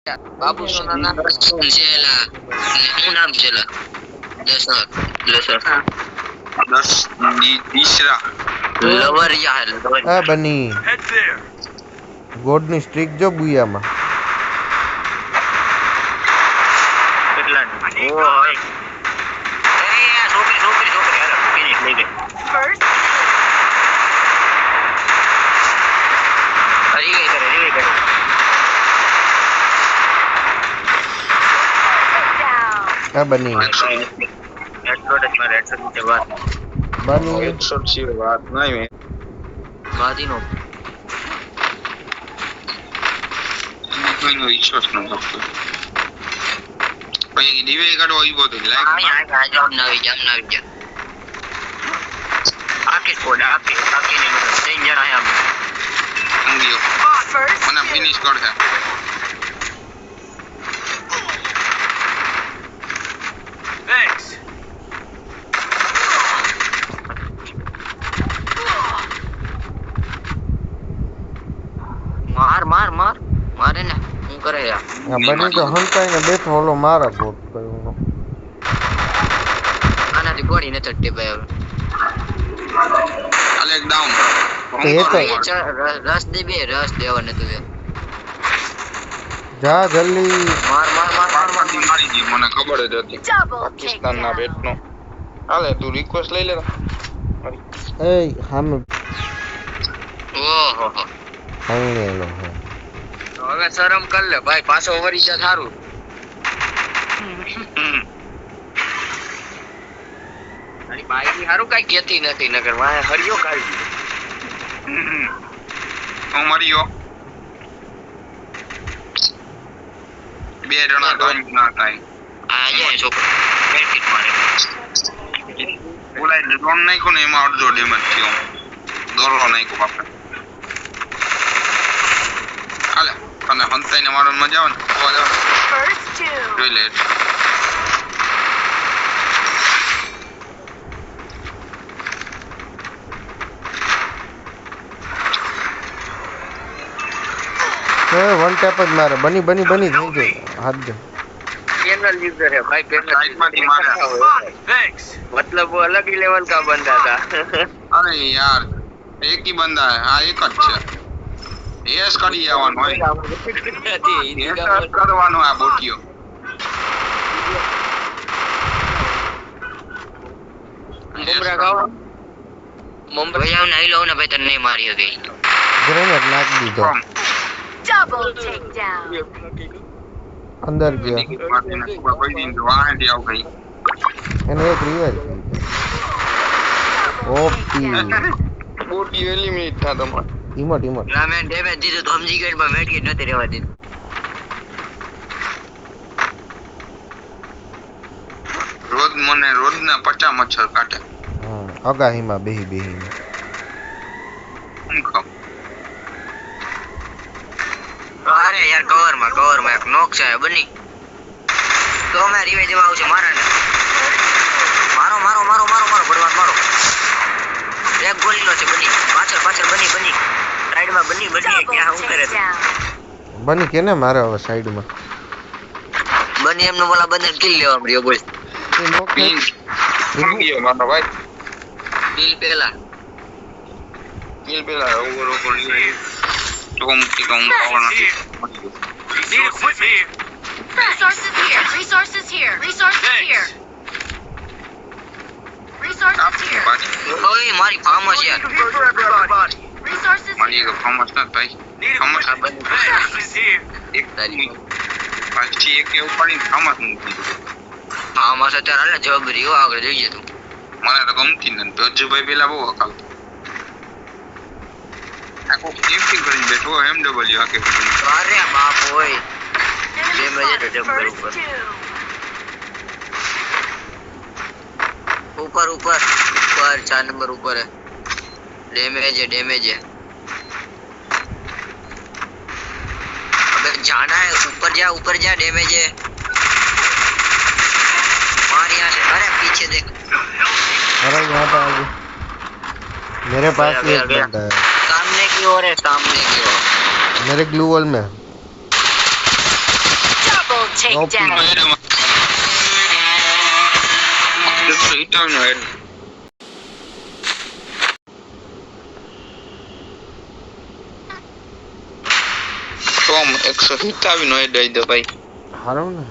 बाबू सोना नाम जेला હું નામ જેલા 10 तीसरा लवरिया है आ बनी ગોડની સ્ટ્રીક જો બુયામાં કેટલા ઓ હોય એ છોકરી હાલો ફિનિશ લઈ ગઈ રીવે કરે આ બની हेडशॉट से बात બની हेडशॉट से बात नहीं है बाजी नो कोई नो हेडशॉट नो सकतो भाई ડીવે કાઢો ઈ બોતો લાઈક આ જામ નવી ગયા આખી સ્કોડ આખી ને ત્રણ જણા આમ અંગીઓ મને ફિનિશ કરશે Thanks. मारे ने હું કરે યાર આ બની તો હંતાઈને બેઠો ઓલો મારા ગોટ કર્યો આનાથી ગોળી ન ચડતી ભાઈ અલેક ડાઉન રસ દેવા નતું જા જલ્દી માર મારી દી મને ખબર જ હતી પાકિસ્તાનના બેટનો હાલે તું રિક્વેસ્ટ લઈ લે એ હામે ઓહો હાઈનેલો હે હવે શરમ કર લે ભાઈ પાછો વરી જા થારું અરે ભાઈ ની હારું કાઈ કેતી નથી નગર વાય હરિયો કાઢી હું મર્યો બે જણા ટાઈમ ના થાય આ જાય છોકરો બેકિટ મારે બોલાય ડ્રોન નાખ્યો ને એમાં અડધો ડેમેજ થયો દોરો નાખ્યો બાપા હાલે તને હંતાઈને મારવા મજા આવે ને તો જાવ જોઈ લે એ વન ટેપ જ મારે બની થઈ ગઈ હાથ દે પેનલ યુઝર है भाई पेनल સાઈડમાંથી મારે थैंक्स मतलब वो अलग ही लेवल का बंदा था અરે યાર એક ही बंदा है આ એક જ છે એસ કરી આવવાનું હોય એસ કરવાનું આ બોટિયો મુમરા ગાવ મુમરા જાવ ને આઈલો ને ભાઈ તને નહીં મારી ગઈ ગ્રેનેડ નાખી દીધો Double takedown. અંદર ગયો કોઈ દિન વાહે આવ ગઈ એને એક રિવાઇવ ઓપી બોટિયો એલિમિનેટ થા તમાર ઇમોટ ના મેં ડેમેજ દીધું તો સમજી ગયો પણ મેટ કિટ નથી રહેવા દીધું રોજના 50 મચ્છર કાટે અગાહીમાં બેહી અરે યાર કવરમાં એક નોક છે બની તો મે રિવાઇવ દેવા આવશે મારો બળવાન મારો એક ગોલીનો છે બની પાછળ બની સાઈડમાં બની ક્યાં હું કરે છે બની કેને મારે હવે સાઈડમાં બની એમનો બોલા બંદર કિલ લેવા મળ્યો બોલ એ નોક ગયો મારો ભાઈ કિલ પેલા ઓવર તો મુક્તિ કામ આવવાનો Resources here. ઓય મારી ફાર્મસ યાર Resources મારી એક ફાર્મસ ના ભાઈ ફાર્મસ એક તારી પાછી એક એવું પડી ફાર્મસ મૂકી ફાર્મસ અત્યારે હાલે જબરી હો આગળ જોઈએ તું મને તો ગમતી નથી અજુભાઈ પેલા બહુ હકાલ આખો કેમ્પિંગ કરીને બેઠો એમડબલ્યુ આકે અરે બાપ ઓય ડેમેજ તો જબર ऊपर 4 नंबर ऊपर है डैमेज है अबे जाना है ऊपर जा डैमेज है मार यहाँ से अरे पीछे देख अरे यहाँ पे आ गया मेरे पास भी एक बंदा है सामने की ओर है मेरे ग्लू वॉल में takedown. ટોમ 157 નો હેડ દઈ દો ભાઈ હારું ને